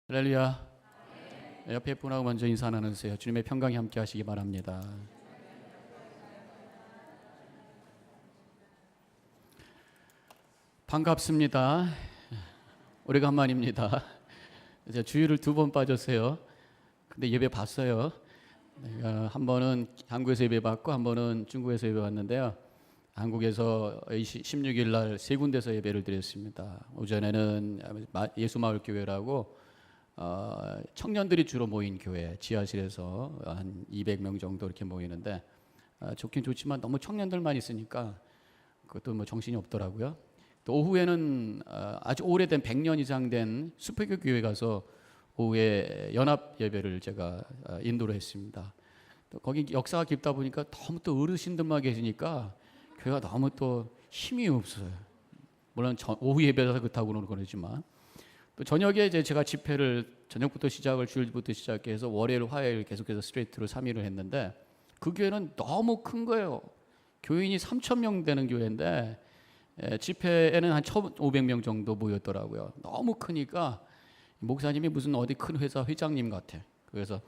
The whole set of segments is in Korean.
할렐루야. 옆에 분하고 먼저 인사 나누세요. 주님의 평강이 함께 하시기 바랍니다. 반갑습니다. 오래간만입니다. 이제 주일을 2번 빠졌어요. 근데 예배 봤어요. 한 번은 한국에서 예배 받고 한 번은 중국에서 예배 받는데요. 한국에서 16일 날 세 군데서 예배를 드렸습니다. 오전에는 예수마을교회라고 청년들이 주로 모인 교회, 지하실에서 한 200명 정도 이렇게 모이는데 좋긴 좋지만 너무 청년들만 있으니까 그것도 뭐 정신이 없더라고요. 또 오후에는 아주 오래된 100년 이상 된 수표교 교회 가서 오후에 연합 예배를 제가 인도를 했습니다. 또 거기 역사가 깊다 보니까 너무 또 어르신들만 계시니까 교회가 너무 또 힘이 없어요. 물론 오후 예배라서 그렇다고는 그러지만 또 저녁에 이제 제가 집회를 저녁부터 시작을 주일부터 시작해서 월요일 화요일 계속해서 스트레이트로 3일을 했는데 그 교회는 너무 큰 거예요. 교인이 3,000명 되는 교회인데 집회에는 한 1,500명 정도 모였더라고요. 너무 크니까 목사님이 무슨 어디 큰 회사 회장님 같아. 그래서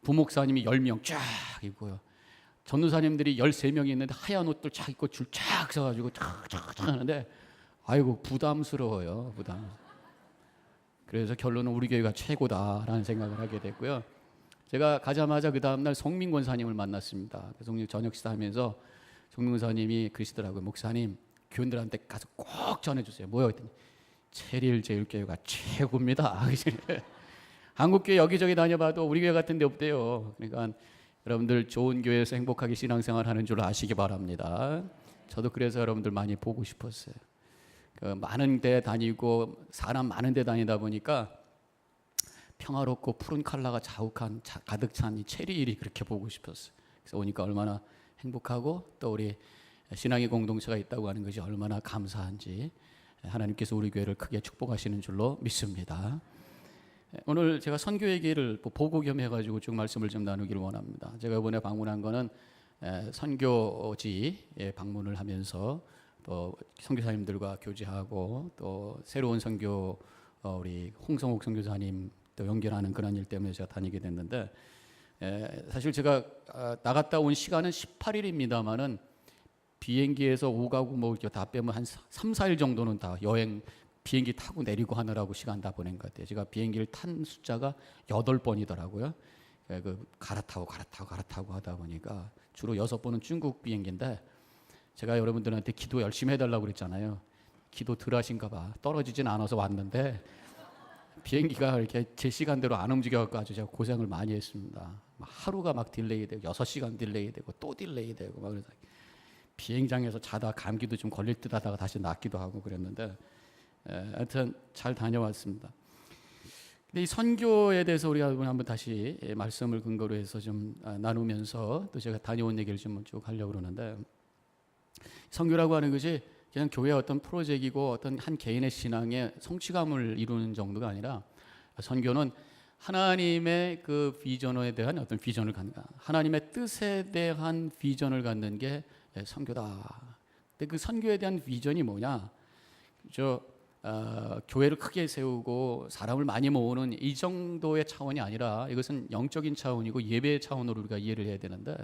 부목사님이 10명 쫙 있고요. 전도사님들이 13명이 있는데 하얀 옷들 쫙 입고 줄 쫙 서가지고 쫙쫙 하는데 아이고 부담스러워요. 그래서 결론은 우리 교회가 최고다라는 생각을 하게 됐고요. 제가 가자마자 그 다음날 송민 권사님을 만났습니다. 송민 저녁 식사하면서 송민 권사님이 그러시더라고요. 목사님 교인들한테 가서 꼭 전해주세요. 뭐요? 했더니 체리일제일교회가 최고입니다. 한국교회 여기저기 다녀봐도 우리 교회 같은 데 없대요. 그러니까 여러분들 좋은 교회에서 행복하게 신앙생활 하는 줄 아시기 바랍니다. 저도 그래서 여러분들 많이 보고 싶었어요. 많은 데 다니고 사람 많은 데 다니다 보니까 평화롭고 푸른 칼라가 자욱한 가득 찬 이 체리일이 그렇게 보고 싶었어요. 그래서 오니까 얼마나 행복하고 또 우리 신앙의 공동체가 있다고 하는 것이 얼마나 감사한지 하나님께서 우리 교회를 크게 축복하시는 줄로 믿습니다. 오늘 제가 선교 얘기를 보고 겸해가지고 쭉 말씀을 좀 나누기를 원합니다. 제가 이번에 방문한 거는 선교지에 방문을 하면서 또 선교사님들과 교제하고 또 새로운 선교 우리 홍성옥 선교사님 또 연결하는 그런 일 때문에 제가 다니게 됐는데 사실 제가 나갔다 온 시간은 18일입니다만은 비행기에서 오가고 뭐 이렇게 다 빼면 한 3, 4일 정도는 다 여행 비행기 타고 내리고 하느라고 시간 다 보낸 것 같아요. 제가 비행기를 탄 숫자가 8번이더라고요. 갈아타고 하다 보니까 주로 6번은 중국 비행기인데 제가 여러분들한테 기도 열심히 해달라고 그랬잖아요. 기도 덜 하신가 봐. 떨어지진 않아서 왔는데 비행기가 이렇게 제 시간대로 안 움직여갖고 아주 제가 고생을 많이 했습니다. 하루가 막 딜레이 되고 6시간 딜레이 되고 또 딜레이 되고 막 그래서 비행장에서 자다 감기도 좀 걸릴 듯 하다가 다시 낫기도 하고 그랬는데 하여튼 잘 다녀왔습니다. 근데 이 선교에 대해서 우리가 한번 다시 말씀을 근거로 해서 좀 나누면서 또 제가 다녀온 얘기를 좀 쭉 하려고 그러는데 선교라고 하는 것이 그냥 교회의 어떤 프로젝트이고 어떤 한 개인의 신앙의 성취감을 이루는 정도가 아니라 선교는 하나님의 그 비전에 대한 어떤 비전을 갖는 하나님의 뜻에 대한 비전을 갖는 게 선교다. 근데 그 선교에 대한 비전이 뭐냐? 교회를 크게 세우고 사람을 많이 모으는 이 정도의 차원이 아니라 이것은 영적인 차원이고 예배의 차원으로 우리가 이해를 해야 되는데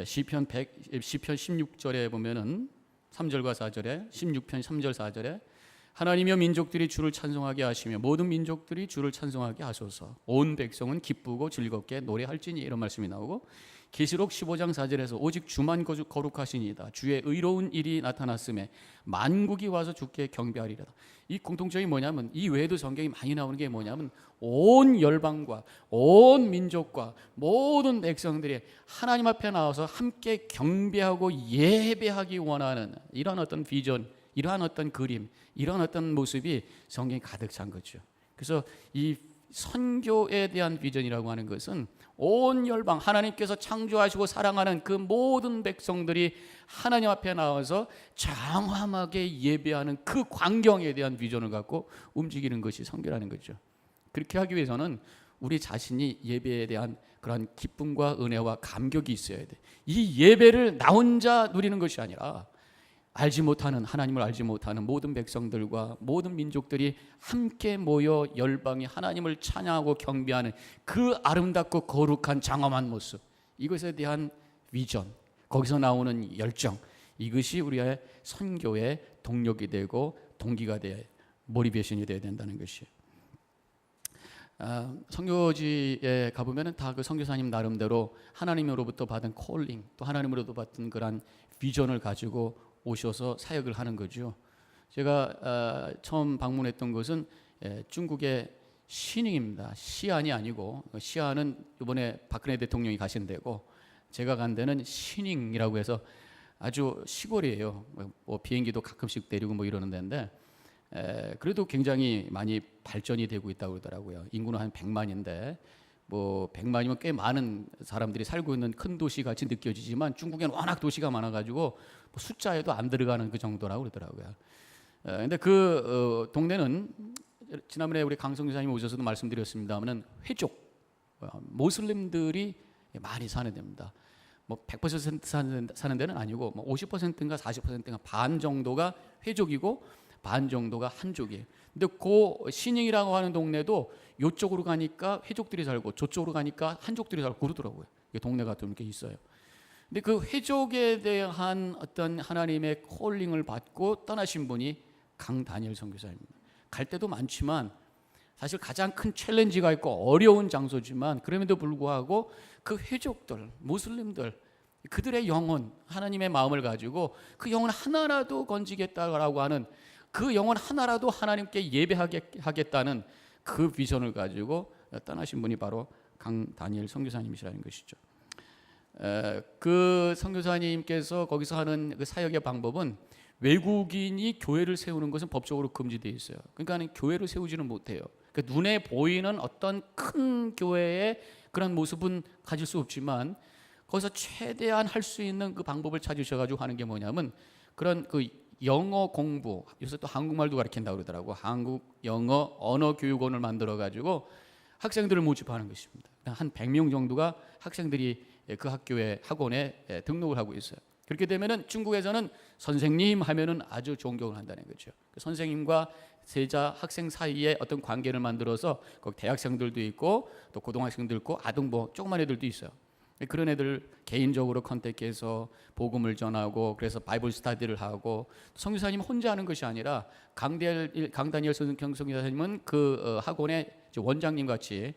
시편 16절에 보면은 3절과 4절에 16편 3절 4절에 하나님이여 민족들이 주를 찬송하게 하시며 모든 민족들이 주를 찬송하게 하소서 온 백성은 기쁘고 즐겁게 노래할지니 이런 말씀이 나오고 계시록 15장 4절에서 오직 주만 거룩하시니이다 주의 의로운 일이 나타났음에 만국이 와서 주께 경배하리라. 이 공통점이 뭐냐면 이 외에도 성경이 많이 나오는 게 뭐냐면 온 열방과 온 민족과 모든 백성들이 하나님 앞에 나와서 함께 경배하고 예배하기 원하는 이런 어떤 비전, 이러한 어떤 그림, 이런 어떤 모습이 성경에 가득 찬 거죠. 그래서 이 선교에 대한 비전이라고 하는 것은 온 열방 하나님께서 창조하시고 사랑하는 그 모든 백성들이 하나님 앞에 나와서 장엄하게 예배하는 그 광경에 대한 비전을 갖고 움직이는 것이 선교라는 거죠. 그렇게 하기 위해서는 우리 자신이 예배에 대한 그런 기쁨과 은혜와 감격이 있어야 돼. 이 예배를 나 혼자 누리는 것이 아니라 알지 못하는, 하나님을 알지 못하는 모든 백성들과 모든 민족들이 함께 모여 열방이 하나님을 찬양하고 경배하는 그 아름답고 거룩한 장엄한 모습, 이것에 대한 비전, 거기서 나오는 열정, 이것이 우리의 선교의 동력이 되고 동기가 돼, 모티베이션이 되어야 된다는 것이에요. 선교지에 가보면은 다 그 선교사님 나름대로 하나님으로부터 받은 콜링, 또 하나님으로부터 받은 그런 비전을 가지고 오셔서 사역을 하는 거죠. 제가 처음 방문했던 곳은 중국의 시닝입니다. 시안이 아니고, 시안은 이번에 박근혜 대통령이 가신 데고, 제가 간 데는 시닝이라고 해서 아주 시골이에요. 뭐 비행기도 가끔씩 내리고 뭐 이러는 데인데, 그래도 굉장히 많이 발전이 되고 있다고 그러더라고요. 인구는 한 100만인데 뭐 100만이면 꽤 많은 사람들이 살고 있는 큰 도시 같이 느껴지지만 중국에는 워낙 도시가 많아가지고 뭐 숫자에도 안 들어가는 그 정도라고 그러더라고요. 근데 그 동네는 지난번에 우리 강성 교사님 오셔서도 말씀드렸습니다만은 회족, 모슬림들이 많이 사는 데입니다. 뭐 100% 사는 데는 아니고 뭐 50%인가 40%인가 반 정도가 회족이고 반 정도가 한족이에요. 근데 그 신잉이라고 하는 동네도 이쪽으로 가니까 회족들이 살고 저쪽으로 가니까 한족들이 살고 그러더라고요. 동네가 좀 이렇게 있어요. 근데 그 회족에 대한 어떤 하나님의 콜링을 받고 떠나신 분이 강다니엘 선교사입니다. 갈 때도 많지만 사실 가장 큰 챌린지가 있고 어려운 장소지만 그럼에도 불구하고 그 회족들, 무슬림들, 그들의 영혼, 하나님의 마음을 가지고 그 영혼 하나라도 건지겠다라고 하는, 그 영혼 하나라도 하나님께 예배하겠다는 그 비전을 가지고 떠나신 분이 바로 강다니엘 선교사님이시라는 것이죠. 그 선교사님께서 거기서 하는 그 사역의 방법은 외국인이 교회를 세우는 것은 법적으로 금지되어 있어요. 그러니까 교회를 세우지는 못해요. 그러니까 눈에 보이는 어떤 큰 교회의 그런 모습은 가질 수 없지만 거기서 최대한 할 수 있는 그 방법을 찾으셔가지고 하는 게 뭐냐면 그런 그 영어 공부, 요새 또 한국말도 가르친다고 그러더라고. 한국 영어 언어 교육원을 만들어 가지고 학생들을 모집하는 것입니다. 한 100명 정도가 학생들이 그 학교에 학원에 등록을 하고 있어요. 그렇게 되면은 중국에서는 선생님 하면은 아주 존경을 한다는 거죠. 선생님과 세자 학생 사이에 어떤 관계를 만들어서 거기 대학생들도 있고 또 고등학생도 있고 아동부 조그만 애들도 있어요. 그런 애들 개인적으로 컨택해서 복음을 전하고 그래서 바이블 스터디를 하고, 선교사님 혼자 하는 것이 아니라 강다니엘 선교사님은 그 학원의 원장님 같이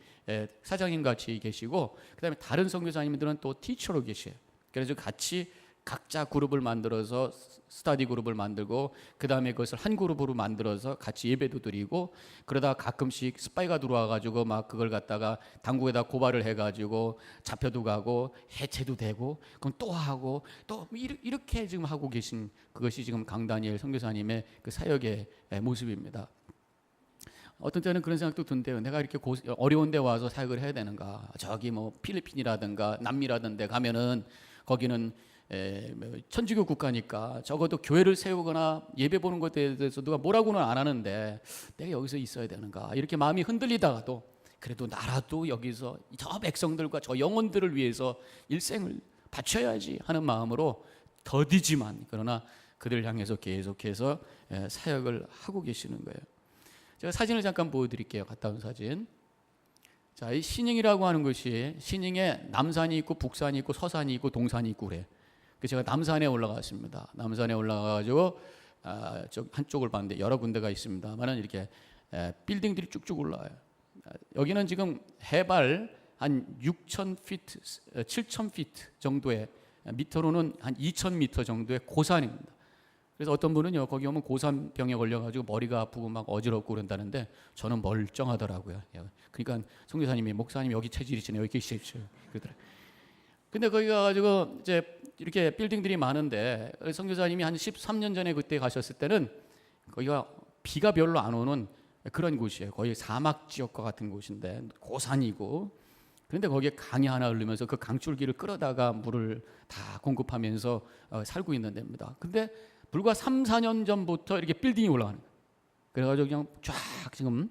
사장님 같이 계시고, 그다음에 다른 선교사님들은 또 티처로 계셔요. 그래서 같이 각자 그룹을 만들어서 스터디 그룹을 만들고 그다음에 그것을 한 그룹으로 만들어서 같이 예배도 드리고, 그러다 가끔씩 스파이가 들어와 가지고 막 그걸 갖다가 당국에다 고발을 해 가지고 잡혀도 가고 해체도 되고 그럼 또 하고 또 이렇게 지금 하고 계신, 그것이 지금 강다니엘 선교사님의 그 사역의 모습입니다. 어떤 때는 그런 생각도 든대요. 내가 이렇게 어려운 데 와서 사역을 해야 되는가? 저기 뭐 필리핀이라든가 남미라든가 가면은 거기는 천주교 국가니까 적어도 교회를 세우거나 예배 보는 것에 대해서 누가 뭐라고는 안 하는데 내가 여기서 있어야 되는가, 이렇게 마음이 흔들리다가도 그래도 나라도 여기서 저 백성들과 저 영혼들을 위해서 일생을 바쳐야지 하는 마음으로 더디지만 그러나 그들을 향해서 계속해서 사역을 하고 계시는 거예요. 제가 사진을 잠깐 보여드릴게요. 갔다 온 사진. 자, 이 신잉이라고 하는 것이, 신잉에 남산이 있고 북산이 있고 서산이 있고 동산이 있고 그래. 제가 남산에 올라갔습니다. 남산에 올라가가지고 한쪽을 봤는데 여러 군데가 있습니다만은 이렇게 빌딩들이 쭉쭉 올라와요. 여기는 지금 해발 한 6,000피트, 7,000피트 정도의, 미터로는 한 2,000미터 정도의 고산입니다. 그래서 어떤 분은요 거기 오면 고산병에 걸려가지고 머리가 아프고 막 어지럽고 그런다는데 저는 멀쩡하더라고요. 그러니까 선교사님이, 목사님 여기 체질이시네요, 여기 계십시오 그러더라고요. 근데 거기 가가지고 이제 이렇게 빌딩들이 많은데 선교사님이 한 13년 전에 그때 가셨을 때는 거기가 비가 별로 안 오는 그런 곳이에요. 거의 사막 지역과 같은 곳인데 고산이고, 그런데 거기에 강이 하나 흐르면서 그 강줄기를 끌어다가 물을 다 공급하면서 살고 있는 데입니다. 근데 불과 3, 4년 전부터 이렇게 빌딩이 올라가는 거예요. 그래가지고 그냥 쫙 지금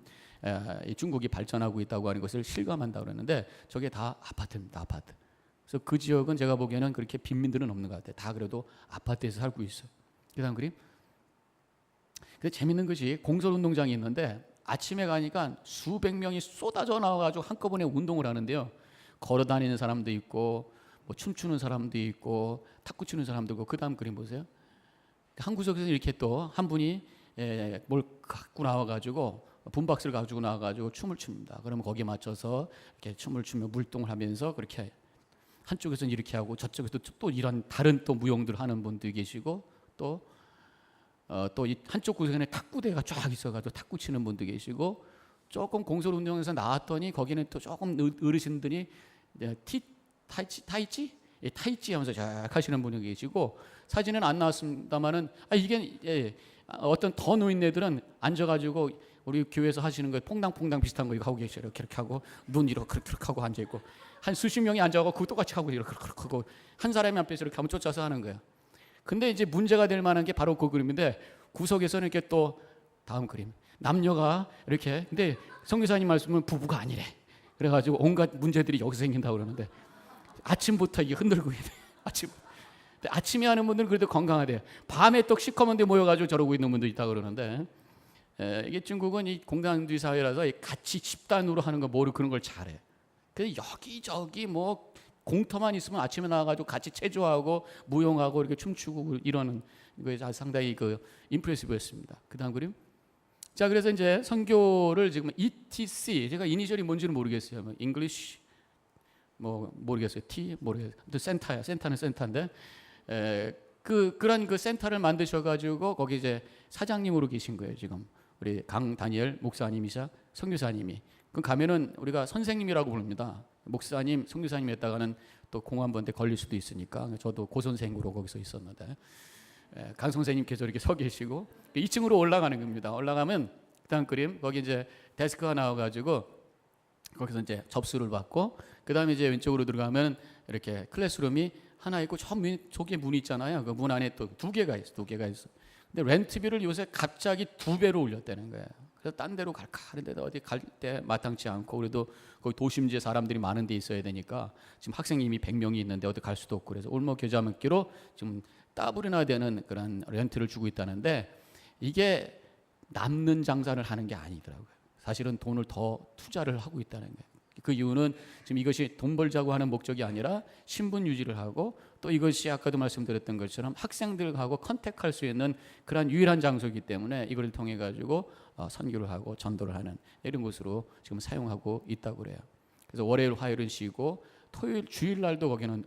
중국이 발전하고 있다고 하는 것을 실감한다고 그러는데 저게 다 아파트입니다. 아파트. 그래서 그 지역은 제가 보기에는 그렇게 빈민들은 없는 것 같아요. 다 그래도 아파트에서 살고 있어요. 그다음 그림. 근데 재밌는 것이 공설운동장이 있는데 아침에 가니까 수백 명이 쏟아져 나와가지고 한꺼번에 운동을 하는데요. 걸어 다니는 사람도 있고, 뭐 춤추는 사람도 있고, 탁구 치는 사람도 있고. 그다음 그림 보세요. 한 구석에서 이렇게 또 한 분이 뭘 갖고 나와가지고 붐박스를 가지고 나와가지고 춤을 춥니다. 그러면 거기에 맞춰서 이렇게 춤을 추며 물동을 하면서 그렇게 한쪽에서는 이렇게 하고 저쪽에서 또 이런 다른 또 무용들 하는 분도 계시고 또 이 한쪽 구석에는 탁구대가 쫙 있어가지고 탁구 치는 분도 계시고 조금 공설 운동에서 나왔더니 거기는 또 조금 어르신들이 타이치 하면서 쫙 하시는 분이 계시고 사진은 안 나왔습니다만은 이게 어떤 더 노인네들은 앉아가지고 우리 교회에서 하시는 거 퐁당퐁당 비슷한 거 이거 하고 계셔요. 이렇게 하고 눈 이렇게 하고 앉아 있고 한 수십 명이 앉아가지고 그거 똑같이 하고 이렇게 하고 한 사람이 앞에서 이렇게 한번 쫓아서 하는 거예요. 근데 이제 문제가 될 만한 게 바로 그 그림인데 구석에서는 이렇게 또 다음 그림 남녀가 이렇게 근데 선교사님 말씀은 부부가 아니래. 그래가지고 온갖 문제들이 여기서 생긴다고 그러는데 아침부터 이게 흔들고 있네. 아침에 하는 분들은 그래도 건강하대요. 밤에 또 시커먼데 모여가지고 저러고 있는 분도 있다고 그러는데 이게 중국은 이 공산주의 사회라서 같이 집단으로 하는 거 모르고 그런 걸 잘해. 그래서 여기저기 뭐 공터만 있으면 아침에 나와가지고 같이 체조하고 무용하고 이렇게 춤추고 이러는 거에 상당히 그 임프레시브였습니다. 그다음 그림. 자, 그래서 이제 선교를 지금 ETC 제가 이니셜이 뭔지는 모르겠어요. 뭐 English 뭐 모르겠어요. T 모르겠어요. 센터야. 센터는 센터인데 그런 그 센터를 만드셔가지고 거기 이제 사장님으로 계신 거예요. 지금 우리 강 다니엘 목사님이자 선교사님이. 그 가면은 우리가 선생님이라고 부릅니다. 목사님, 선교사님 했다가는 또 공안부한테 걸릴 수도 있으니까 저도 고 선생으로 거기서 있었는데 강 선생님께서 이렇게 서 계시고 2층으로 올라가는 겁니다. 올라가면 그다음 그림 거기 이제 데스크가 나와가지고 거기서 이제 접수를 받고 그다음에 이제 왼쪽으로 들어가면 이렇게 클래스룸이 하나 있고 저기에 문이 있잖아요. 그 문 안에 또 두 개가 있어. 근데 렌트비를 요새 갑자기 2배로 올렸다는 거예요. 그래서 딴 데로 갈까 하는데 어디 갈 때 마땅치 않고 그래도 거기 도심지에 사람들이 많은 데 있어야 되니까 지금 학생이 이미 100명이 있는데 어디 갈 수도 없고 그래서 올모 겨자먹기로 지금 따블이나 되는 그런 렌트를 주고 있다는데 이게 남는 장사를 하는 게 아니더라고요. 사실은 돈을 더 투자를 하고 있다는 거예요. 그 이유는 지금 이것이 돈 벌자고 하는 목적이 아니라 신분 유지를 하고 또 이것이 아까도 말씀드렸던 것처럼 학생들하고 컨택할 수 있는 그런 유일한 장소이기 때문에 이걸 통해 가지고 선교를 하고 전도를 하는 이런 곳으로 지금 사용하고 있다고 그래요. 그래서 월요일, 화요일은 쉬고 토요일, 주일 날도 거기는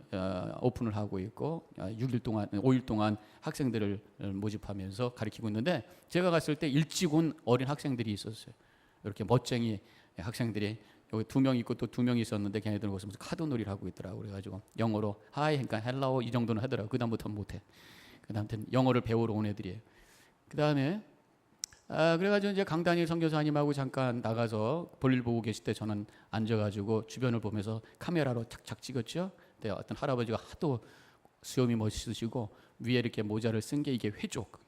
오픈을 하고 있고 6일 동안, 5일 동안 학생들을 모집하면서 가르치고 있는데 제가 갔을 때 일찍 온 어린 학생들이 있었어요. 이렇게 멋쟁이 학생들이 여기 2명 있고 또 2명이 있었는데 걔네들은 거기서 무슨 카드 놀이를 하고 있더라고. 그래가지고 영어로 하이 그러니까 헬로우 이 정도는 하더라고. 그 다음부터는 못해. 그 다음부터는 영어를 배우러 온 애들이에요. 그 다음에 그래가지고 이제 강다니엘 선교사님하고 잠깐 나가서 볼일 보고 계실 때 저는 앉아가지고 주변을 보면서 카메라로 착착 찍었죠. 근데 어떤 할아버지가 하도 수염이 멋있으시고 위에 이렇게 모자를 쓴 게 이게 회족.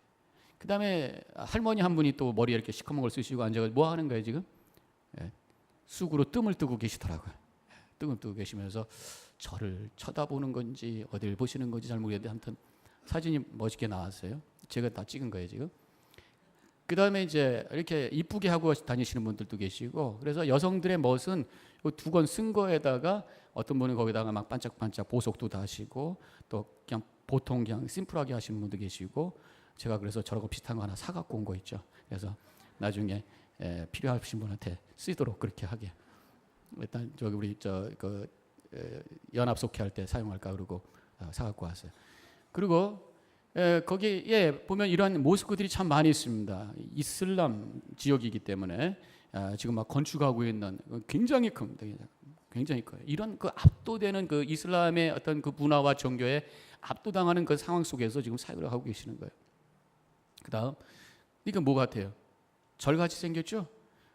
그 다음에 할머니 한 분이 또 머리에 이렇게 시커먼 걸 쓰시고 앉아가지고 뭐 하는 거예요 지금? 쑥으로 뜸을 뜨고 계시더라고요. 뜸을 뜨고 계시면서 저를 쳐다보는 건지 어딜 보시는 건지 잘 모르겠는데 아무튼 사진이 멋있게 나왔어요. 제가 다 찍은 거예요 지금. 그 다음에 이제 이렇게 이쁘게 하고 다니시는 분들도 계시고 그래서 여성들의 멋은 2권 쓴 거에다가 어떤 분은 거기다가 막 반짝반짝 보석도 다시고 또 그냥 보통 그냥 심플하게 하시는 분도 계시고 제가 그래서 저러고 비슷한 거 하나 사갖고 온 거 있죠. 그래서 나중에 필요하신 분한테 쓰도록 그렇게 하게 일단 저기 우리 연합 속회할 때 사용할까 그러고 사갖고 왔어요. 그리고 거기에 보면 이러한 모스크들이 참 많이 있습니다. 이슬람 지역이기 때문에 지금 막 건축하고 있는 굉장히 큽니다. 굉장히 커요. 이런 그 압도되는 그 이슬람의 어떤 그 문화와 종교에 압도당하는 그 상황 속에서 지금 사역을 하고 계시는 거예요. 그다음 이건 뭐 같아요? 절같이 생겼죠?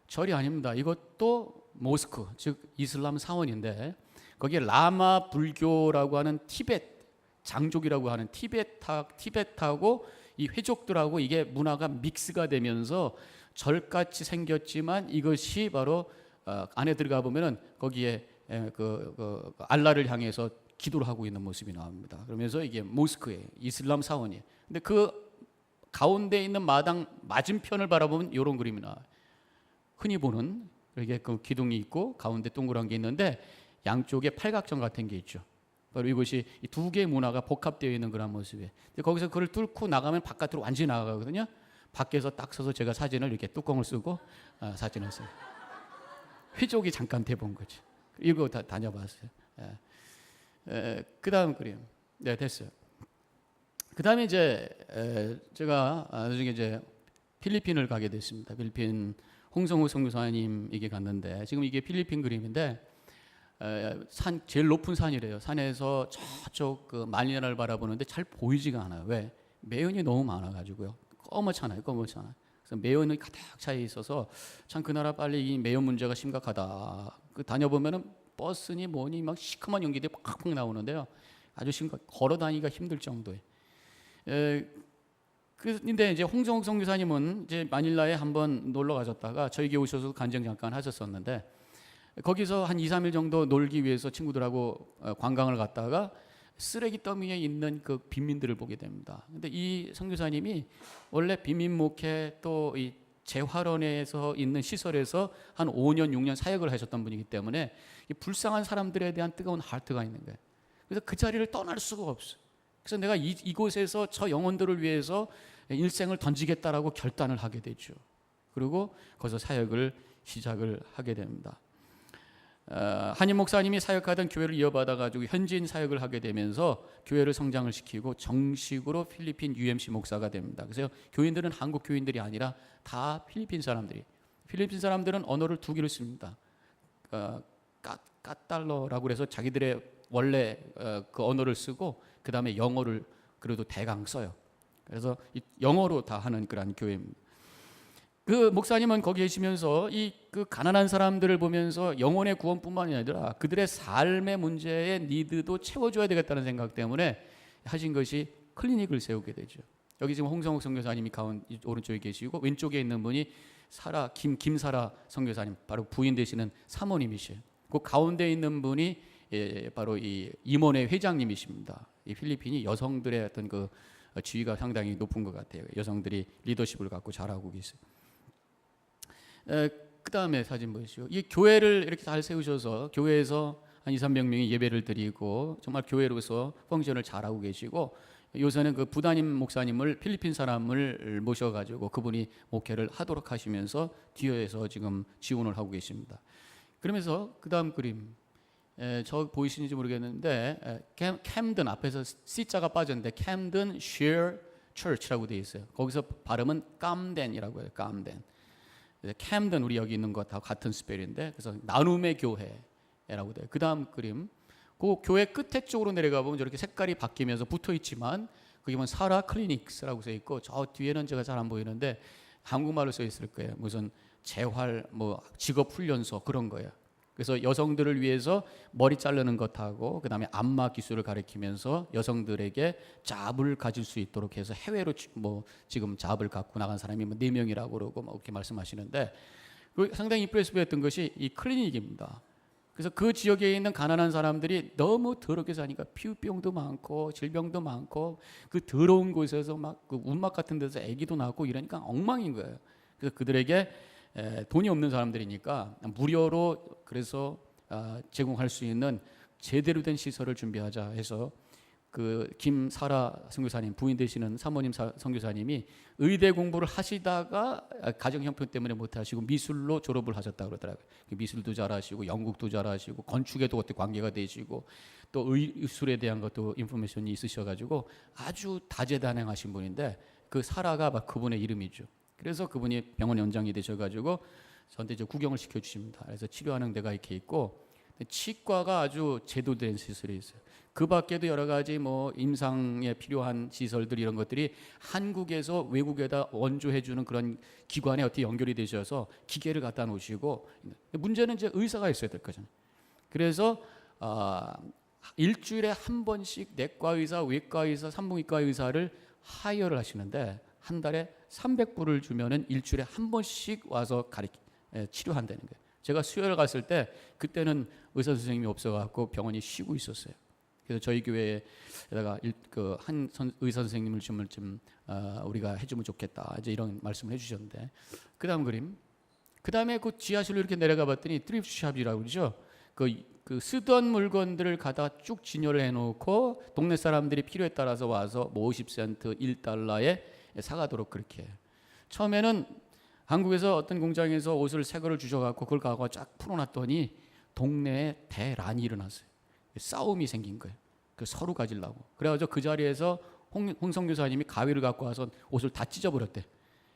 절이 아닙니다. 이것도 모스크, 즉 이슬람 사원인데 거기에 라마 불교라고 하는 티벳 장족이라고 하는 티벳하고 이 회족들하고 이게 문화가 믹스가 되면서 절같이 생겼지만 이것이 바로 안에 들어가 보면은 거기에 그 알라를 향해서 기도를 하고 있는 모습이 나옵니다. 그러면서 이게 모스크예요. 이슬람 사원이에요. 근데 그 가운데 있는 마당 맞은편을 바라보면 이런 그림이 나와요. 흔히 보는 이렇게 그 기둥이 있고 가운데 동그란 게 있는데 양쪽에 팔각정 같은 게 있죠. 바로 이것이 이 두 개의 문화가 복합되어 있는 그런 모습이에요. 거기서 그걸 뚫고 나가면 바깥으로 완전히 나가거든요. 밖에서 딱 서서 제가 사진을 이렇게 뚜껑을 쓰고 사진을 써요. 휘족이 잠깐 대본 거지. 이거 다 다녀봤어요. 그 다음 그림. 네, 됐어요. 그 다음에 이제 제가 나중에 이제 필리핀을 가게 됐습니다. 필리핀 홍성호 선교사님에게 갔는데 지금 이게 필리핀 그림인데 산 제일 높은 산이래요. 산에서 저쪽 그 말리나를 바라보는데 잘 보이지가 않아요. 왜? 매연이 너무 많아가지고요. 검어잖아요. 그래서 매연이 가득 차 있어서 참 그 나라 빨리 이 매연 문제가 심각하다. 그 다녀보면은 버스니 뭐니 막 시커먼 연기들이 팍팍 나오는데요. 아주 걸어 다니기가 힘들 정도에. 근데 이제 홍성욱 선교사님은 이제 마닐라에 한번 놀러 가셨다가 저에게 오셔서 간증 잠깐 하셨었는데 거기서 한 2, 3일 정도 놀기 위해서 친구들하고 관광을 갔다가 쓰레기 더미에 있는 그 빈민들을 보게 됩니다. 근데 이 선교사님이 원래 빈민 목회 또 이 재활원에서 있는 시설에서 한 5년, 6년 사역을 하셨던 분이기 때문에 이 불쌍한 사람들에 대한 뜨거운 하트가 있는 거예요. 그래서 그 자리를 떠날 수가 없어요. 그래서 내가 이곳에서 저 영혼들을 위해서 일생을 던지겠다라고 결단을 하게 되죠. 그리고 거기서 사역을 시작을 하게 됩니다. 한임 목사님이 사역하던 교회를 이어받아 가지고 현지인 사역을 하게 되면서 교회를 성장을 시키고 정식으로 필리핀 UMC 목사가 됩니다. 그래서 교인들은 한국 교인들이 아니라 다 필리핀 사람들이. 필리핀 사람들은 언어를 두 개를 씁니다. 까달러라고 해서 자기들의 원래 그 언어를 쓰고 그 다음에 영어를 그래도 대강 써요. 그래서 영어로 다 하는 그런 교회입니다. 그 목사님은 거기 계시면서 이 그 가난한 사람들을 보면서 영혼의 구원뿐만이 아니라 그들의 삶의 문제의 니드도 채워줘야 되겠다는 생각 때문에 하신 것이 클리닉을 세우게 되죠. 여기 지금 홍성욱 선교사님이 오른쪽에 계시고 왼쪽에 있는 분이 김사라 선교사님, 바로 부인 되시는 사모님이시에요. 그 가운데 있는 분이 바로 이 임원회 회장님이십니다. 이 필리핀이 여성들의 어떤 그 지위가 상당히 높은 것 같아요. 여성들이 리더십을 갖고 잘하고 계세요. 그 다음에 사진 보시죠. 이 교회를 이렇게 잘 세우셔서 교회에서 한 2, 300명이 예배를 드리고 정말 교회로서 펑션을 잘하고 계시고 요새는 그 부다님 목사님을 필리핀 사람을 모셔가지고 그분이 목회를 하도록 하시면서 뒤에서 지금 지원을 하고 계십니다. 그러면서 그 다음 그림 저 보이시는지 모르겠는데 캠든 앞에서 C자가 빠졌는데 캠든 쉐어 처치라고 되어 있어요. 거기서 발음은 깜덴이라고 해요. 깜덴. 캠든 우리 여기 있는 것하고 같은 스펠인데 그래서 나눔의 교회라고 돼요. 그 다음 그림 그 교회 끝에 쪽으로 내려가 보면 저렇게 색깔이 바뀌면서 붙어 있지만 그게 보면 사라 클리닉스라고 써 있고 저 뒤에는 제가 잘 안 보이는데 한국말로 써 있을 거예요. 무슨 재활 뭐 직업 훈련소 그런 거예요. 그래서 여성들을 위해서 머리 자르는 것하고 그다음에 안마 기술을 가르치면서 여성들에게 잡을 가질 수 있도록 해서 해외로 뭐 지금 잡을 갖고 나간 사람이 뭐 4명이라고 그러고 뭐 이렇게 말씀하시는데 상당히 임프레시브했던 것이 이 클리닉입니다. 그래서 그 지역에 있는 가난한 사람들이 너무 더럽게 사니까 피부병도 많고 질병도 많고 그 더러운 곳에서 막 그 운막 같은 데서 아기도 낳고 이러니까 엉망인 거예요. 그래서 그들에게 돈이 없는 사람들이니까 무료로 그래서 제공할 수 있는 제대로 된 시설을 준비하자 해서 그 김사라 선교사님 부인 되시는 사모님 선교사님이 의대 공부를 하시다가 가정 형편 때문에 못 하시고 미술로 졸업을 하셨다 그러더라고요. 미술도 잘하시고 연극도 잘하시고 건축에도 어떻게 관계가 되시고 또 의술에 대한 것도 인포메이션이 있으셔가지고 아주 다재다능하신 분인데 그 사라가 막 그분의 이름이죠. 그래서 그분이 병원 원장이 되셔가지고 저한테 이제 구경을 시켜주십니다. 그래서 치료하는 데가 이렇게 있고 치과가 아주 제도된 시설이 있어요. 그 밖에도 여러 가지 뭐 임상에 필요한 시설들 이런 것들이 한국에서 외국에다 원조해주는 그런 기관에 어떻게 연결이 되셔서 기계를 갖다 놓으시고 문제는 이제 의사가 있어야 될 거잖아요. 그래서 일주일에 한 번씩 내과 의사, 외과 의사, 산부인과 의사를 하이어를 하시는데 한 달에 300불을 주면은 일주일에 한 번씩 와서 치료한다는 거예요. 제가 수요일 갔을 때 그때는 의사 선생님이 없어갖고 병원이 쉬고 있었어요. 그래서 저희 교회에다가 한 의사 선생님을 좀 우리가 해주면 좋겠다, 이제 이런 말씀을 해주셨는데, 그다음 그림, 그다음에 그 지하실로 이렇게 내려가 봤더니 트립샵이라고 그러죠. 그 쓰던 물건들을 가다가 쭉 진열을 해놓고 동네 사람들이 필요에 따라서 와서 뭐 50센트, 1달러에 사가도록 그렇게. 처음에는 한국에서 어떤 공장에서 옷을 새 거를 주셔갖고 그걸 가고 쫙 풀어놨더니 동네에 대란이 일어났어요. 싸움이 생긴 거예요. 그 서로 가지려고. 그래가지고 그 자리에서 홍성교사님이 가위를 갖고 와서 옷을 다 찢어버렸대.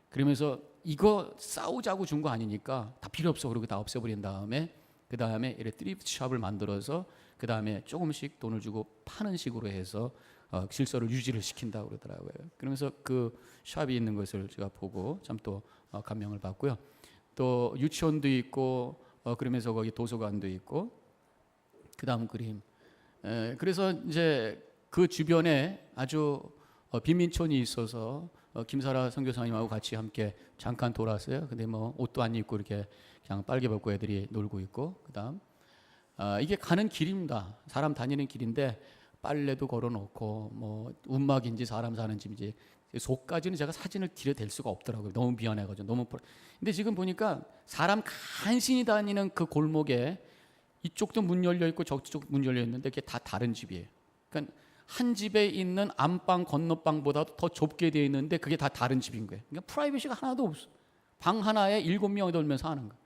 그러면서 이거 싸우자고 준 거 아니니까 다 필요 없어, 그러고 다 없애버린 다음에 그 다음에 이렇게 트리프트샵을 만들어서 그 다음에 조금씩 돈을 주고 파는 식으로 해서 질서를 유지를 시킨다고 그러더라고요. 그러면서 그 샵이 있는 것을 제가 보고 참 또 감명을 받고요. 또 유치원도 있고 그러면서 거기 도서관도 있고, 그 다음 그림. 그래서 이제 그 주변에 아주 빈민촌이 있어서 김사라 선교사님하고 같이 함께 잠깐 돌았어요. 근데 뭐 옷도 안 입고 이렇게 그냥 빨개 벗고 애들이 놀고 있고, 그다음 이게 가는 길입니다. 사람 다니는 길인데 빨래도 걸어놓고 뭐 움막인지 사람 사는 집인지 속까지는 제가 사진을 들여댈 수가 없더라고요. 너무 미안해가지고 너무. 근데 지금 보니까 사람 간신히 다니는 그 골목에 이쪽도 문 열려 있고 저쪽 문 열려 있는데 그게 다 다른 집이에요. 그러니까 한 집에 있는 안방 건너방보다 더 좁게 되어 있는데 그게 다 다른 집인 거예요. 그러니까 프라이버시가 하나도 없어. 방 하나에 7명이 돌면서 하는 거예요.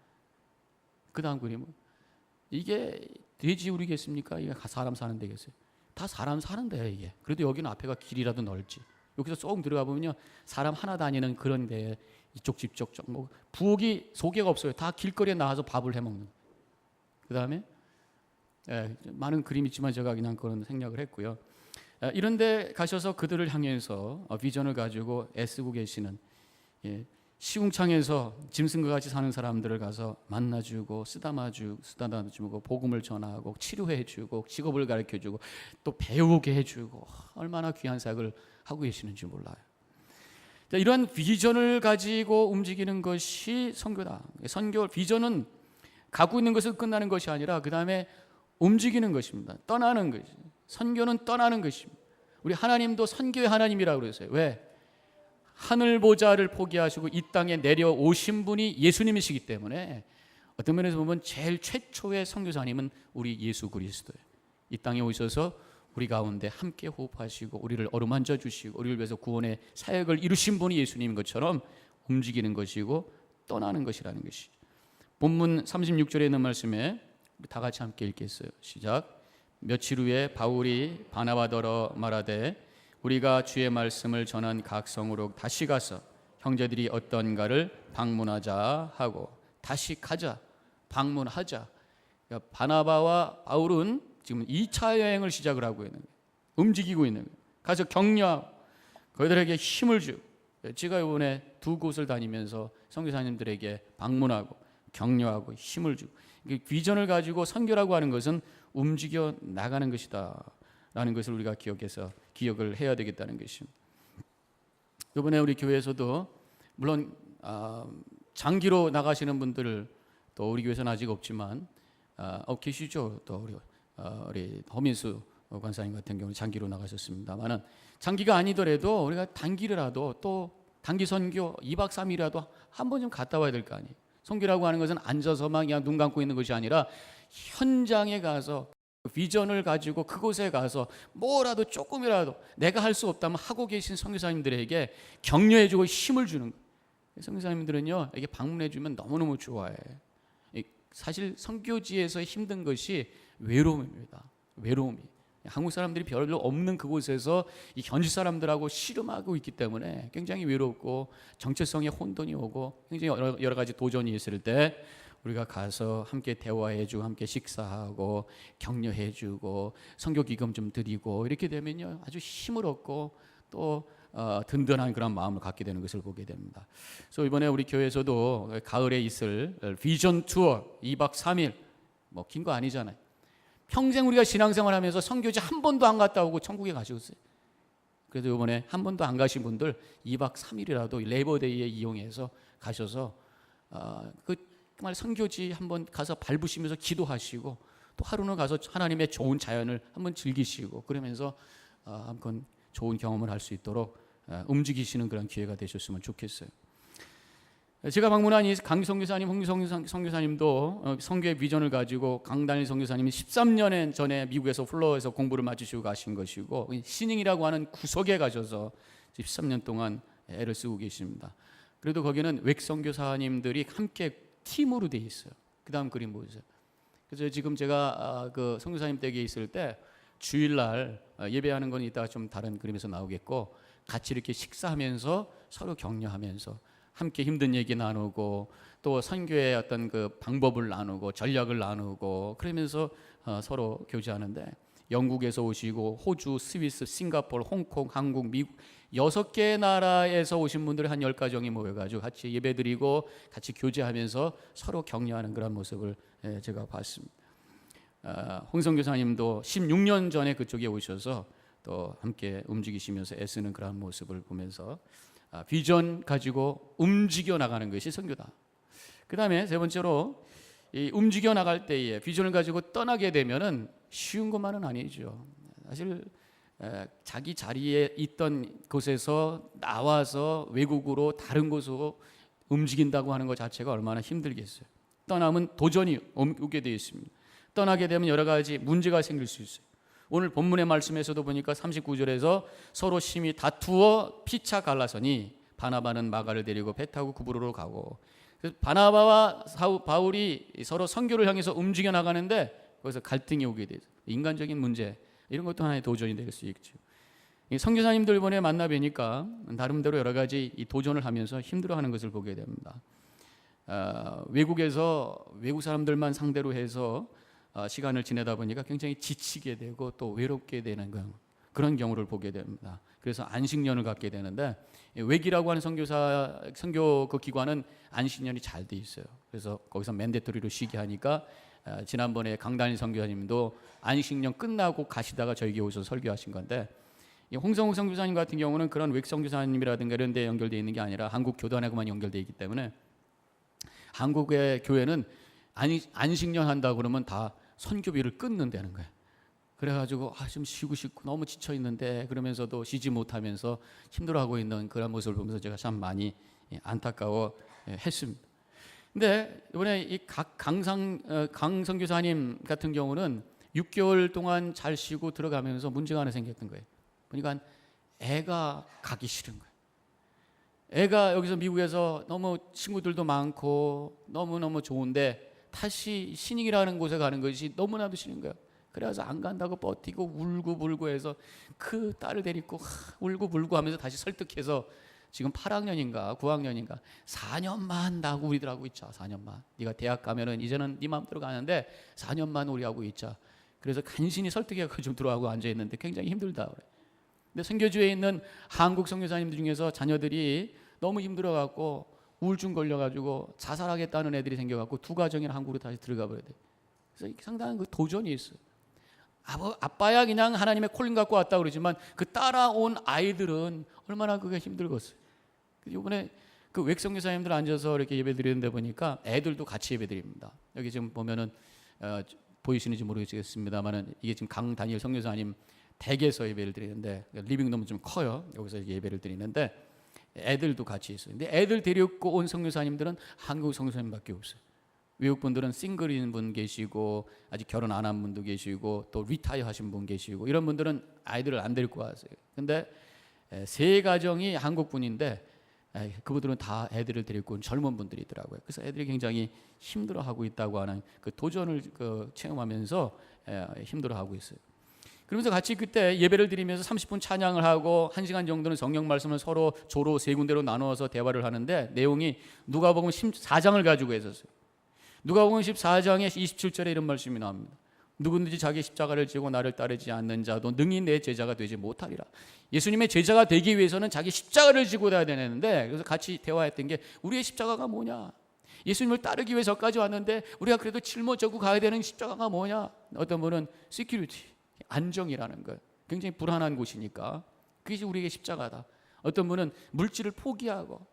그 다음 그림은 이게 돼지우리겠습니까? 이게 사람 사는 데겠어요? 다 사람 사는 데예요, 이게. 그래도 여기는 앞에가 길이라도 넓지. 여기서 조금 들어가 보면요, 사람 하나 다니는 그런 데 이쪽 집 저쪽 뭐 부엌이 소개가 없어요. 다 길거리에 나와서 밥을 해 먹는. 그 다음에 많은 그림이 있지만 제가 그냥 그런 생략을 했고요. 이런데 가셔서 그들을 향해서 비전을 가지고 애쓰고 계시는, 시궁창에서 짐승과 같이 사는 사람들을 가서 만나주고 쓰다마주고 복음을 전하고 치료해주고 직업을 가르쳐주고 또 배우게 해주고, 얼마나 귀한 사역을 하고 계시는지 몰라요. 이러한 비전을 가지고 움직이는 것이 선교다. 선교 비전은 갖고 있는 것을 끝나는 것이 아니라 그 다음에 움직이는 것입니다. 떠나는 것이. 선교는 떠나는 것입니다. 우리 하나님도 선교의 하나님이라고 그랬어요. 왜? 하늘 보좌를 포기하시고 이 땅에 내려오신 분이 예수님이시기 때문에 어떤 면에서 보면 제일 최초의 선교사님은 우리 예수 그리스도예요. 이 땅에 오셔서 우리 가운데 함께 호흡하시고 우리를 어루만져 주시고 우리를 위해서 구원의 사역을 이루신 분이 예수님인 것처럼 움직이는 것이고 떠나는 것이라는 것이. 본문 36절에 있는 말씀에 다 같이 함께 읽겠어요. 시작. 며칠 후에 바울이 바나바더러 말하되 우리가 주의 말씀을 전한 각 성으로 다시 가서 형제들이 어떤가를 방문하자 하고, 다시 가자, 방문하자. 그러니까 바나바와 바울은 지금 2차 여행을 시작을 하고 있는 거예요. 움직이고 있는 거예요. 가서 격려하고 그들에게 힘을 주고, 제가 이번에 두 곳을 다니면서 선교사님들에게 방문하고 격려하고 힘을 주고, 비전을 가지고 선교라고 하는 것은 움직여 나가는 것이다 라는 것을 우리가 기억을 해야 되겠다는 것입니다. 이번에 우리 교회에서도 물론 장기로 나가시는 분들, 또 우리 교회에서는 아직 없지만 계시죠. 또 우리 허민수 관사님 같은 경우는 장기로 나가셨습니다만은, 장기가 아니더라도 우리가 단기라도 또 단기 선교 2박 3일이라도 한 번 좀 갔다 와야 될 거 아니에요. 선교라고 하는 것은 앉아서만 그냥 눈 감고 있는 것이 아니라 현장에 가서 비전을 가지고 그곳에 가서 뭐라도 조금이라도 내가 할 수 없다면 하고 계신 선교사님들에게 격려해주고 힘을 주는 거예요. 선교사님들은요, 이게 방문해주면 너무너무 좋아해. 사실 선교지에서 힘든 것이 외로움입니다. 외로움이. 한국 사람들이 별로 없는 그곳에서 이 현지 사람들하고 씨름하고 있기 때문에 굉장히 외롭고 정체성에 혼돈이 오고 굉장히 여러 가지 도전이 있을 때 우리가 가서 함께 대화해주고 함께 식사하고 격려해주고 선교 기금 좀 드리고 이렇게 되면요, 아주 힘을 얻고 또 든든한 그런 마음을 갖게 되는 것을 보게 됩니다. 그래서 이번에 우리 교회에서도 가을에 있을 비전 투어 2박 3일, 뭐 긴 거 아니잖아요. 평생 우리가 신앙생활하면서 선교지 한 번도 안 갔다 오고 천국에 가셨어요. 그래서 이번에 한 번도 안 가신 분들 2박 3일이라도 레이버데이에 이용해서 가셔서 정말 선교지 한번 가서 밟으시면서 기도하시고 또 하루는 가서 하나님의 좋은 자연을 한번 즐기시고 그러면서 한번 좋은 경험을 할 수 있도록 움직이시는 그런 기회가 되셨으면 좋겠어요. 제가 방문한 이 강 선교사님, 홍 선교사님도 선교의 비전을 가지고 강단일 선교사님이 13년 전에 미국에서 플로어에서 공부를 마치시고 가신 것이고 시닝이라고 하는 구석에 가셔서 13년 동안 애를 쓰고 계십니다. 그래도 거기는 외 선교사님들이 함께 팀으로 돼 있어요. 그 다음 그림 보세요. 그래서 지금 제가 그 선교사님 댁에 있을 때 주일날 예배하는 건 이따가 좀 다른 그림에서 나오겠고 같이 이렇게 식사하면서 서로 격려하면서 함께 힘든 얘기 나누고 또 선교의 어떤 그 방법을 나누고 전략을 나누고 그러면서 서로 교제하는데 영국에서 오시고 호주, 스위스, 싱가포르, 홍콩, 한국, 미국 6개 나라에서 오신 분들이 한 10가정이 모여가지고 같이 예배드리고 같이 교제하면서 서로 격려하는 그런 모습을 제가 봤습니다. 홍 선교사님도 16년 전에 그쪽에 오셔서 또 함께 움직이시면서 애쓰는 그런 모습을 보면서 비전 가지고 움직여 나가는 것이 선교다. 그 다음에 세 번째로 이 움직여 나갈 때에 비전을 가지고 떠나게 되면은 쉬운 것만은 아니죠. 사실 자기 자리에 있던 곳에서 나와서 외국으로 다른 곳으로 움직인다고 하는 것 자체가 얼마나 힘들겠어요. 떠나면 도전이 오게 되어 있습니다. 떠나게 되면 여러 가지 문제가 생길 수 있어요. 오늘 본문의 말씀에서도 보니까 39절에서 서로 심히 다투어 피차 갈라서니 바나바는 마가를 데리고 배 타고 구브로로 가고, 그래서 바나바와 바울이 서로 선교를 향해서 움직여 나가는데 거기서 갈등이 오게 되죠. 인간적인 문제 이런 것도 하나의 도전이 될 수 있죠. 선교사님들 이번에 만나 뵈니까 나름대로 여러 가지 이 도전을 하면서 힘들어하는 것을 보게 됩니다. 외국에서 외국 사람들만 상대로 해서 시간을 지내다 보니까 굉장히 지치게 되고 또 외롭게 되는 그런 경우를 보게 됩니다. 그래서 안식년을 갖게 되는데 외기라고 하는 선교 그 기관은 안식년이 잘 돼 있어요. 그래서 거기서 맨데토리로 쉬게 하니까 지난번에 강단일 선교사님도 안식년 끝나고 가시다가 저에게 오셔서 설교하신 건데, 홍성욱 선교사님 같은 경우는 그런 외 선교사님이라든가 이런 데 연결되어 있는 게 아니라 한국 교단하고만 연결되어 있기 때문에 한국의 교회는 안식년 한다고 그러면 다 선교비를 끊는다는 거예요. 그래가지고 좀 쉬고 싶고 너무 지쳐 있는데 그러면서도 쉬지 못하면서 힘들어하고 있는 그런 모습을 보면서 제가 참 많이 안타까워 했습니다. 근데 이번에 이 강 선교사님 같은 경우는 6개월 동안 잘 쉬고 들어가면서 문제가 하나 생겼던 거예요. 그러니까 애가 가기 싫은 거예요. 애가 여기서 미국에서 너무 친구들도 많고 너무너무 좋은데 다시 신익이라는 곳에 가는 것이 너무나도 싫은 거예요. 그래서 안 간다고 버티고 울고 불고 해서 그 딸을 데리고 울고 불고 하면서 다시 설득해서 지금 8학년인가 9학년인가 4년만 나하고 우리들하고 있자. 4년만 네가 대학 가면은 이제는 네 마음대로 가는데 4년만 우리하고 있자. 그래서 간신히 설득해서 좀 들어가고 앉아있는데 굉장히 힘들다 그래. 근데 선교주에 있는 한국 선교사님들 중에서 자녀들이 너무 힘들어갖고 우울증 걸려가지고 자살하겠다는 애들이 생겨갖고 두 가정이나 한국으로 다시 들어가 버려야 돼. 그래서 상당한 그 도전이 있어요. 아빠야 그냥 하나님의 콜링 갖고 왔다 그러지만 그 따라온 아이들은 얼마나 그게 힘들겠어요. 이번에 그 외선교사님들 앉아서 이렇게 예배 드리는데 보니까 애들도 같이 예배 드립니다. 여기 지금 보면은 보이시는지 모르겠습니다만은 이게 지금 강다니엘 선교사님 댁에서 예배를 드리는데 리빙룸은 좀 커요. 여기서 예배를 드리는데 애들도 같이 있어요. 근데 애들 데리고 온 선교사님들은 한국 선교사님밖에 없어요. 외국 분들은 싱글인 분 계시고 아직 결혼 안 한 분도 계시고 또 리타이어 하신 분 계시고 이런 분들은 아이들을 안 데리고 왔어요. 근데 세 가정이 한국 분인데 그분들은 다 애들을 데리고 온 젊은 분들이더라고요. 그래서 애들이 굉장히 힘들어하고 있다고 하는 그 도전을 체험하면서 힘들어하고 있어요. 그러면서 같이 그때 예배를 드리면서 30분 찬양을 하고 1시간 정도는 성경 말씀을 서로 조로 세 군데로 나누어서 대화를 하는데 내용이 누가복음 14장을 가지고 있었어요. 누가복음 14장의 27절에 이런 말씀이 나옵니다. 누구든지 자기 십자가를 지고 나를 따르지 않는 자도 능히 내 제자가 되지 못하리라. 예수님의 제자가 되기 위해서는 자기 십자가를 지고 가야 되는데, 그래서 같이 대화했던 게 우리의 십자가가 뭐냐, 예수님을 따르기 위해 저까지 왔는데 우리가 그래도 짊어지고 가야 되는 십자가가 뭐냐. 어떤 분은 시큐리티, 안정이라는 거, 굉장히 불안한 곳이니까 그것이 우리에게 십자가다. 어떤 분은 물질을 포기하고,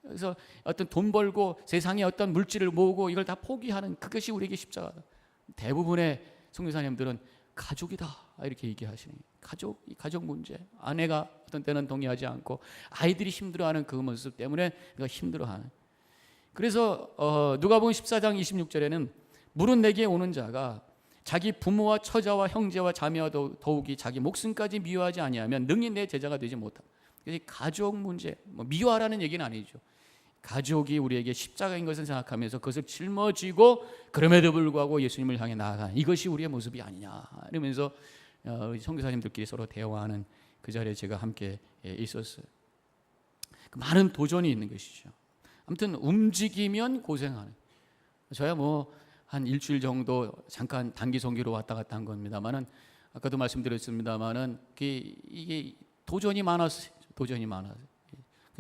그래서 어떤 돈 벌고 세상에 어떤 물질을 모으고 이걸 다 포기하는 그것이 우리에게 십자가다. 대부분의 선교사님들은 가족이다 이렇게 얘기하시는 거예요. 가족 문제, 아내가 어떤 때는 동의하지 않고 아이들이 힘들어하는 그 모습 때문에 그가 힘들어하는. 그래서 누가복음 14장 26절에는 물은 내게 오는 자가 자기 부모와 처자와 형제와 자매와 더욱이 자기 목숨까지 미워하지 아니하면 능히 내 제자가 되지 못하다. 그래서 가족 문제, 미워하라는 얘기는 아니죠. 가족이 우리에게 십자가인 것을 생각하면서 그것을 짊어지고 그럼에도 불구하고 예수님을 향해 나아가는 이것이 우리의 모습이 아니냐 이러면서 우리 선교사님들끼리 서로 대화하는 그 자리에 제가 함께 있었어요. 많은 도전이 있는 것이죠. 아무튼 움직이면 고생하는. 저야 한 일주일 정도 잠깐 단기 선교로 왔다 갔다 한 겁니다만은 아까도 말씀드렸습니다만은 이게 도전이 많았어요. 도전이 많았어요.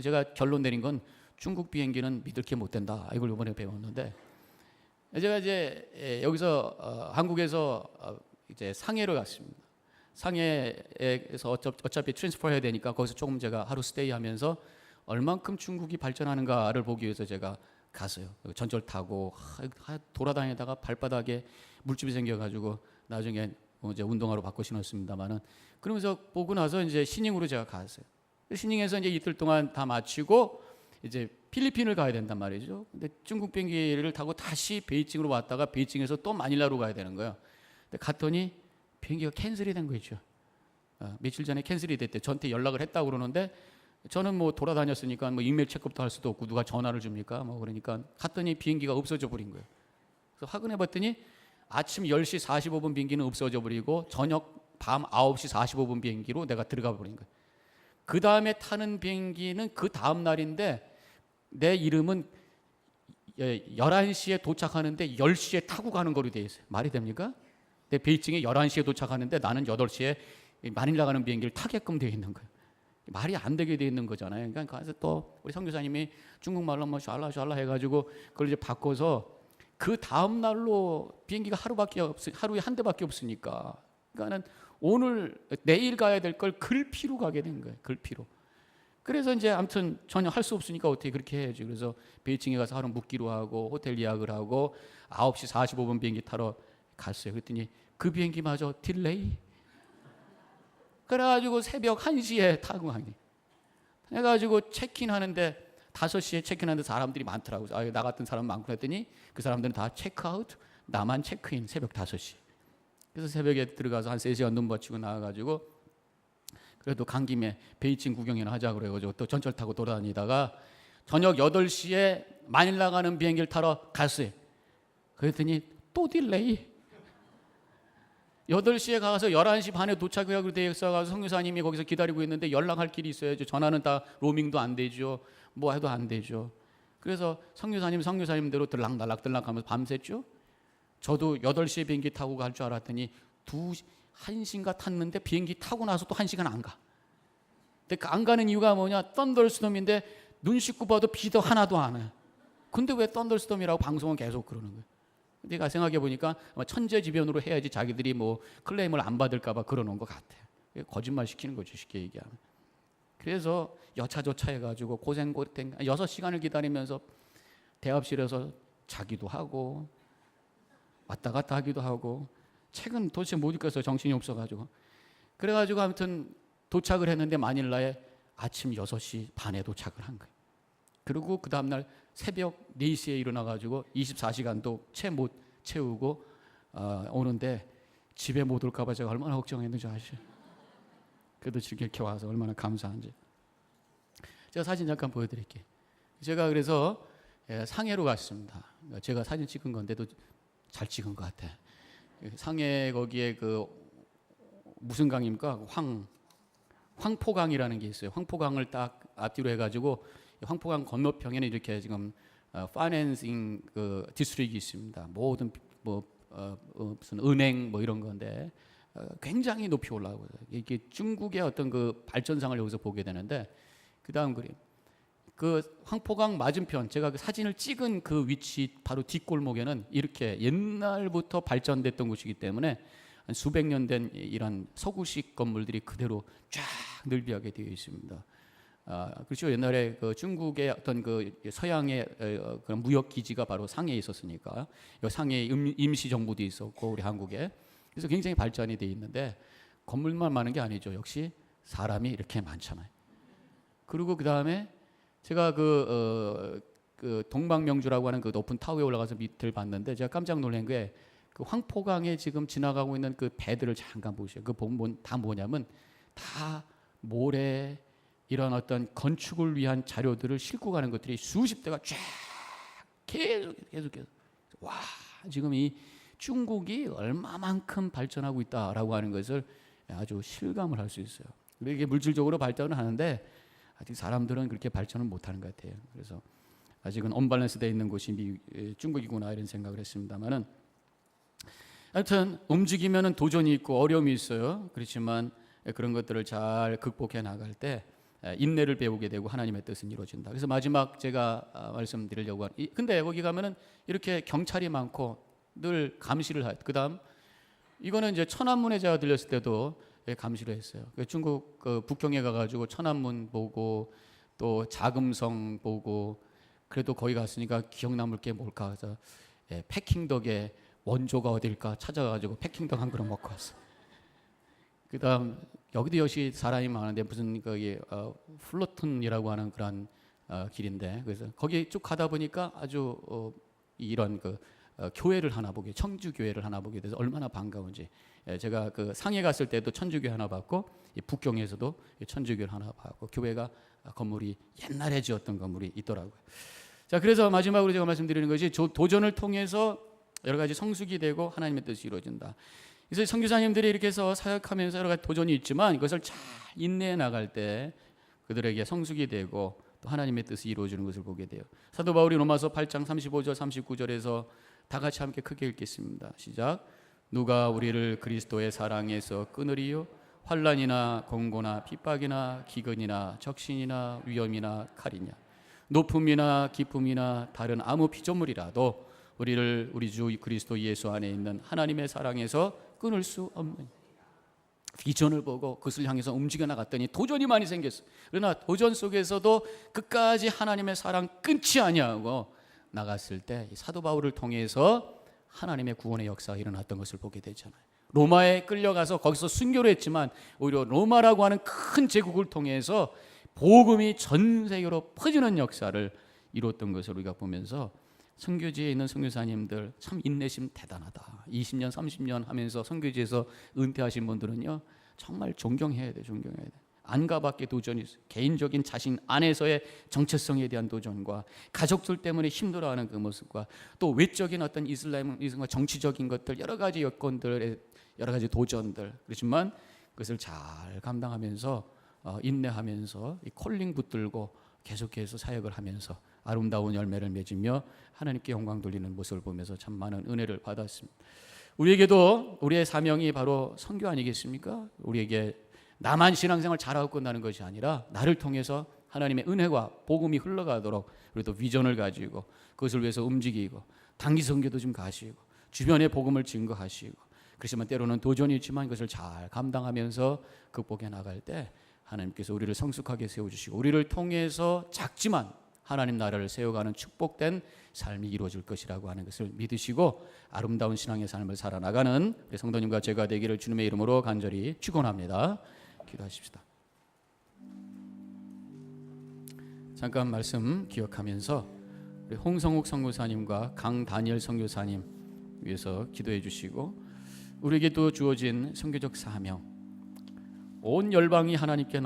제가 결론 내린 건 중국 비행기는 믿을 게 못 된다. 이걸 이번에 배웠는데 제가 이제 여기서 한국에서 이제 상해로 갔습니다. 상해에서 어차피 트랜스퍼 해야 되니까 거기서 조금 제가 하루 스테이하면서 얼만큼 중국이 발전하는가를 보기 위해서 제가 갔어요. 전철 타고 돌아다니다가 발바닥에 물집이 생겨가지고 나중에 이제 운동화로 바꿔 신었습니다만은 그러면서 보고 나서 이제 시닝으로 제가 갔어요. 시닝에서 이제 이틀 동안 다 마치고 이제 필리핀을 가야 된단 말이죠. 근데 중국 비행기를 타고 다시 베이징으로 왔다가 베이징에서 또 마닐라로 가야 되는 거예요. 근데 갔더니 비행기가 캔슬이 된 거죠. 며칠 전에 캔슬이 됐대. 저한테 연락을 했다고 그러는데 저는 돌아다녔으니까 이메일 체크업도 할 수도 없고 누가 전화를 줍니까? 그러니까 갔더니 비행기가 없어져 버린 거예요. 그래서 확인해 봤더니 아침 10시 45분 비행기는 없어져 버리고 저녁 밤 9시 45분 비행기로 내가 들어가 버린 거예요. 그 다음에 타는 비행기는 그 다음 날인데 내 이름은 11시에 도착하는데 10시에 타고 가는 거로 되어 있어요. 말이 됩니까? 내 베이징에 11시에 도착하는데 나는 8시에 마닐라 가는 비행기를 타게끔 되어 있는 거예요. 말이 안 되게 되어 있는 거잖아요. 그러니까 가서 또 우리 선교사님이 중국말로 샬라 해가지고 그걸 이제 바꿔서 그 다음 날로 비행기가 하루에 한 대밖에 없으니까 그러니까는 내일 가야 될 걸 글피로 가게 된 거예요. 글피로. 그래서 이제 아무튼 전혀 할 수 없으니까 어떻게 그렇게 해야지. 그래서 베이징에 가서 하루 묵기로 하고 호텔 예약을 하고 9시 45분 비행기 타러 갔어요. 그랬더니 그 비행기마저 딜레이. 그래가지고 새벽 1시에 타고 가니. 해가지고 체크인하는데 5시에 체크인하는데 사람들이 많더라고요. 나 같은 사람 많고 했더니 그 사람들은 다 체크아웃, 나만 체크인 새벽 5시. 그래서 새벽에 들어가서 한 3시간 눈 받치고 나와가지고 그래도 간 김에 베이징 구경이나 하자 그래가지고 또 전철 타고 돌아다니다가 저녁 8시에 마닐라 가는 비행기를 타러 갔어요. 그랬더니 또 딜레이. 8시에 가서 11시 반에 도착하기로 되어 있어서 선교사님이 거기서 기다리고 있는데 연락할 길이 있어야죠. 전화는 다 로밍도 안 되죠. 뭐 해도 안 되죠. 그래서 선교사님대로 들락날락 하면서 밤샜죠. 저도 8시에 비행기 타고 갈 줄 알았더니 1시인가 탔는데 비행기 타고 나서 또 1시간 안 가. 근데 안 가는 이유가 뭐냐? 썬더스톰인데 눈 씻고 봐도 비도 하나도 안 해. 근데 왜 썬더스톰이라고 방송은 계속 그러는 거예요? 내가 생각해 보니까 천재지변으로 해야지 자기들이 클레임을 안 받을까 봐 그러는 것 같아요. 거짓말 시키는 거죠, 쉽게 얘기하면. 그래서 여차저차 해가지고 고생 6시간을 기다리면서 대합실에서 자기도 하고 왔다 갔다 하기도 하고 책은 도대체 못 읽어서 정신이 없어가지고 그래가지고 아무튼 도착을 했는데 마닐라에 아침 6시 반에 도착을 한 거예요. 그리고 그 다음날 새벽 4시에 일어나가지고 24시간도 채 못 채우고 오는데 집에 못 올까 봐 제가 얼마나 걱정했는지 아시죠? 그래도 이렇게 와서 얼마나 감사한지. 제가 사진 잠깐 보여드릴게요. 제가 그래서 상해로 갔습니다. 제가 사진 찍은 건데도 잘 찍은 것 같아. 상해 거기에 무슨 강입니까? 황포강이라는 게 있어요. 황포강을 딱 앞뒤로 해가지고 황포강 건너편에는 이렇게 지금 파이낸싱 디스트릭이 있습니다. 모든 무슨 은행 이런 건데 굉장히 높이 올라가고 이게 중국의 어떤 발전상을 여기서 보게 되는데 그 다음 그림. 황포강 맞은편 제가 사진을 찍은 그 위치 바로 뒷골목에는 이렇게 옛날부터 발전됐던 곳이기 때문에 한 수백 년 된 이런 서구식 건물들이 그대로 쫙 늘비하게 되어 있습니다. 그렇죠. 옛날에 중국의 어떤 서양의 그런 무역 기지가 바로 상해에 있었으니까 상해에 임시 정부도 있었고 우리 한국에 그래서 굉장히 발전이 돼 있는데 건물만 많은 게 아니죠. 역시 사람이 이렇게 많잖아요. 그리고 그 다음에 제가 그 동방명주라고 하는 그 높은 타워에 올라가서 밑을 봤는데 제가 깜짝 놀란 게 그 황포강에 지금 지나가고 있는 그 배들을 잠깐 보세요. 그 보면 다 뭐냐면 다 모래 이런 어떤 건축을 위한 자료들을 싣고 가는 것들이 수십 대가 쫙 계속 와, 지금 이 중국이 얼마만큼 발전하고 있다라고 하는 것을 아주 실감을 할 수 있어요. 이게 물질적으로 발전을 하는데 아직 사람들은 그렇게 발전을 못하는 것 같아요. 그래서 아직은 언밸런스되어 있는 곳이 중국이구나 이런 생각을 했습니다만은, 하여튼 움직이면은 도전이 있고 어려움이 있어요. 그렇지만 그런 것들을 잘 극복해 나갈 때 인내를 배우게 되고 하나님의 뜻은 이루어진다. 그래서 마지막 제가 말씀드리려고 하는, 근데 거기 가면은 이렇게 경찰이 많고 늘 감시를 할. 그다음 이거는 이제 천안문에 제가 들렸을 때도 감시를 했어요. 중국 북경에 가가지고 천안문 보고 또 자금성 보고, 그래도 거기 갔으니까 기억 남을 게 뭘까 해서 패킹덕에 원조가 어딜까 찾아가지고 패킹덕 한 그릇 먹고 왔어요. 그다음 여기도 역시 사람이 많은데 무슨 거기 플로튼이라고 하는 그런 길인데, 그래서 거기 쭉 가다 보니까 아주 이런 교회를 하나 보게, 청주 교회를 하나 보게 돼서 얼마나 반가운지. 제가 그 상해 갔을 때도 천주교 하나 봤고, 북경에서도 천주교를 하나 봤고, 교회가 건물이 옛날에 지었던 건물이 있더라고요. 자, 그래서 마지막으로 제가 말씀드리는 것이 도전을 통해서 여러 가지 성숙이 되고 하나님의 뜻이 이루어진다. 그래서 선교사님들이 이렇게 해서 사역하면서 여러 가지 도전이 있지만 이것을 잘 인내해 나갈 때 그들에게 성숙이 되고 또 하나님의 뜻이 이루어지는 것을 보게 돼요. 사도 바울이 로마서 8장 35절 39절에서 다 같이 함께 크게 읽겠습니다. 시작. 누가 우리를 그리스도의 사랑에서 끊으리요? 환난이나 공고나 핍박이나 기근이나 적신이나 위험이나 칼이냐? 높음이나 기쁨이나 다른 아무 피조물이라도 우리를 우리 주 그리스도 예수 안에 있는 하나님의 사랑에서 끊을 수 없는, 비전을 보고 그것을 향해서 움직여 나갔더니 도전이 많이 생겼어요. 그러나 도전 속에서도 끝까지 하나님의 사랑 끊지 아니하고 나갔을 때 사도 바울을 통해서 하나님의 구원의 역사가 일어났던 것을 보게 되잖아요. 로마에 끌려가서 거기서 순교를 했지만 오히려 로마라고 하는 큰 제국을 통해서 복음이 전 세계로 퍼지는 역사를 이뤘던 것을 우리가 보면서, 선교지에 있는 선교사님들 참 인내심 대단하다. 20년 30년 하면서 선교지에서 은퇴하신 분들은요 정말 존경해야 돼. 안 가봤기에 도전이 있어요. 개인적인 자신 안에서의 정체성에 대한 도전과 가족들 때문에 힘들어하는 그 모습과 또 외적인 어떤 이슬람과 정치적인 것들, 여러 가지 여건들의 여러 가지 도전들, 그렇지만 그것을 잘 감당하면서 인내하면서 이 콜링 붙들고 계속해서 사역을 하면서 아름다운 열매를 맺으며 하나님께 영광 돌리는 모습을 보면서 참 많은 은혜를 받았습니다. 우리에게도 우리의 사명이 바로 선교 아니겠습니까? 우리에게 나만 신앙생활 잘하고 끝나는 것이 아니라 나를 통해서 하나님의 은혜와 복음이 흘러가도록 우리도 비전을 가지고 그것을 위해서 움직이고 단기 선교도 좀 가시고 주변에 복음을 증거하시고, 그렇지만 때로는 도전이 있지만 그것을 잘 감당하면서 극복해 나갈 때 하나님께서 우리를 성숙하게 세워주시고 우리를 통해서 작지만 하나님 나라를 세워가는 축복된 삶이 이루어질 것이라고 하는 것을 믿으시고 아름다운 신앙의 삶을 살아나가는 우리 성도님과 제가 되기를 주님의 이름으로 간절히 축원합니다. 기도하십시다. 잠깐 말씀 기억하면서 우리 홍성욱 선교사님과 강다니엘 선교사님 위해서 기도해 주시고, 우리에게 또 주어진 선교적 사명, 온 열방이 하나님께